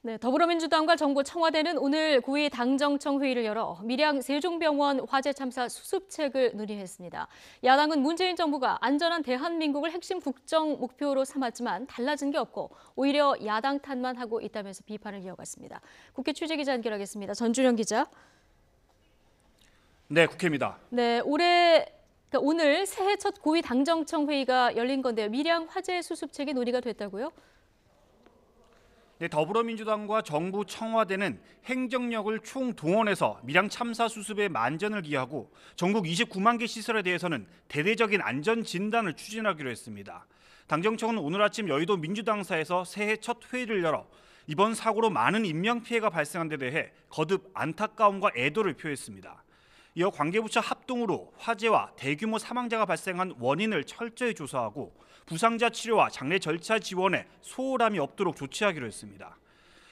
네, 더불어민주당과 정부 청와대는 오늘 9위 당정청 회의를 열어 밀양 세종병원 화재 참사 수습책을 논의했습니다. 야당은 문재인 정부가 안전한 대한민국을 핵심 국정 목표로 삼았지만 달라진 게 없고 오히려 야당 탓만 하고 있다면서 비판을 이어갔습니다. 국회 취재기자 연결하겠습니다. 전주령 기자. 네, 국회입니다. 네, 오늘 새해 첫 9위 당정청 회의가 열린 건데요. 밀양 화재 수습책이 논의가 됐다고요? 네, 더불어민주당과 정부 청와대는 행정력을 총동원해서 밀양 참사 수습에 만전을 기하고 전국 29만 개 시설에 대해서는 대대적인 안전 진단을 추진하기로 했습니다. 당정청은 오늘 아침 여의도 민주당사에서 새해 첫 회의를 열어 이번 사고로 많은 인명 피해가 발생한 데 대해 거듭 안타까움과 애도를 표했습니다. 이어 관계부처 합동으로 화재와 대규모 사망자가 발생한 원인을 철저히 조사하고 부상자 치료와 장례 절차 지원에 소홀함이 없도록 조치하기로 했습니다.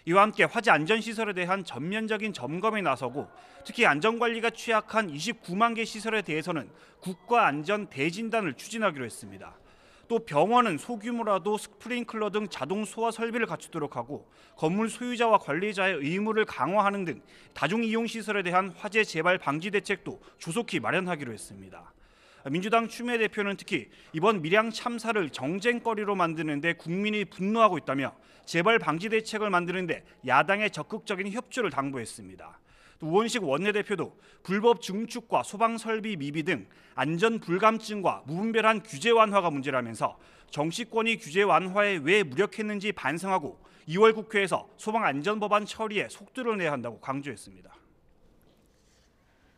이와 함께 화재 안전시설에 대한 전면적인 점검에 나서고 특히 안전관리가 취약한 29만 개 시설에 대해서는 국가안전 대진단을 추진하기로 했습니다. 또 병원은 소규모라도 스프링클러 등 자동 소화 설비를 갖추도록 하고 건물 소유자와 관리자의 의무를 강화하는 등 다중이용시설에 대한 화재 재발 방지 대책도 조속히 마련하기로 했습니다. 민주당 추미애 대표는 특히 이번 밀양 참사를 정쟁거리로 만드는 데 국민이 분노하고 있다며 재발 방지 대책을 만드는 데 야당의 적극적인 협조를 당부했습니다. 또 우원식 원내대표도 불법 증축과 소방 설비 미비 등 안전 불감증과 무분별한 규제 완화가 문제라면서 정치권이 규제 완화에 왜 무력했는지 반성하고 2월 국회에서 소방 안전법안 처리에 속도를 내야 한다고 강조했습니다.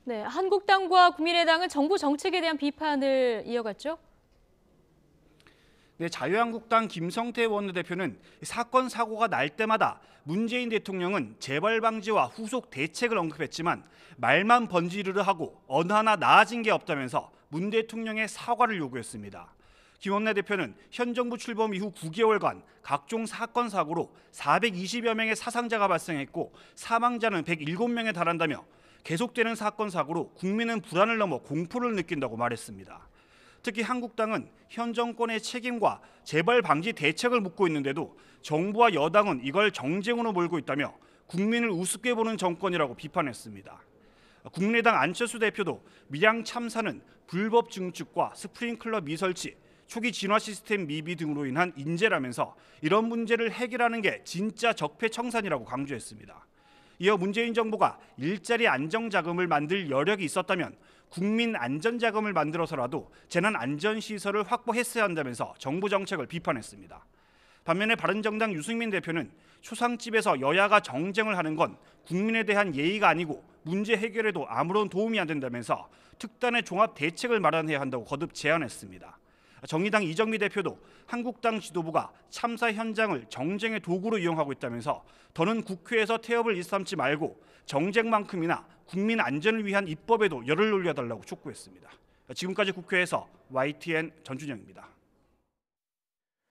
네, 한국당과 국민의당은 정부 정책에 대한 비판을 이어갔죠? 네, 자유한국당 김성태 원내대표는 사건 사고가 날 때마다 문재인 대통령은 재발 방지와 후속 대책을 언급했지만 말만 번지르르 하고 어느 하나 나아진 게 없다면서 문 대통령의 사과를 요구했습니다. 김 원내대표는 현 정부 출범 이후 9개월간 각종 사건 사고로 420여 명의 사상자가 발생했고 사망자는 107명에 달한다며 계속되는 사건 사고로 국민은 불안을 넘어 공포를 느낀다고 말했습니다. 특히 한국당은 현 정권의 책임과 재발 방지 대책을 묻고 있는데도 정부와 여당은 이걸 정쟁으로 몰고 있다며 국민을 우습게 보는 정권이라고 비판했습니다. 국민의당 안철수 대표도 밀양 참사는 불법 증축과 스프링클러 미설치, 초기 진화 시스템 미비 등으로 인한 인재라면서 이런 문제를 해결하는 게 진짜 적폐청산이라고 강조했습니다. 이어 문재인 정부가 일자리 안정자금을 만들 여력이 있었다면 국민 안전자금을 만들어서라도 재난 안전시설을 확보했어야 한다면서 정부 정책을 비판했습니다. 반면에 바른정당 유승민 대표는 초상집에서 여야가 정쟁을 하는 건 국민에 대한 예의가 아니고 문제 해결에도 아무런 도움이 안 된다면서 특단의 종합 대책을 마련해야 한다고 거듭 제안했습니다. 정의당 이정미 대표도 한국당 지도부가 참사 현장을 정쟁의 도구로 이용하고 있다면서 더는 국회에서 태업을 일삼지 말고 정쟁만큼이나 국민 안전을 위한 입법에도 열을 올려달라고 촉구했습니다. 지금까지 국회에서 YTN 전준영입니다.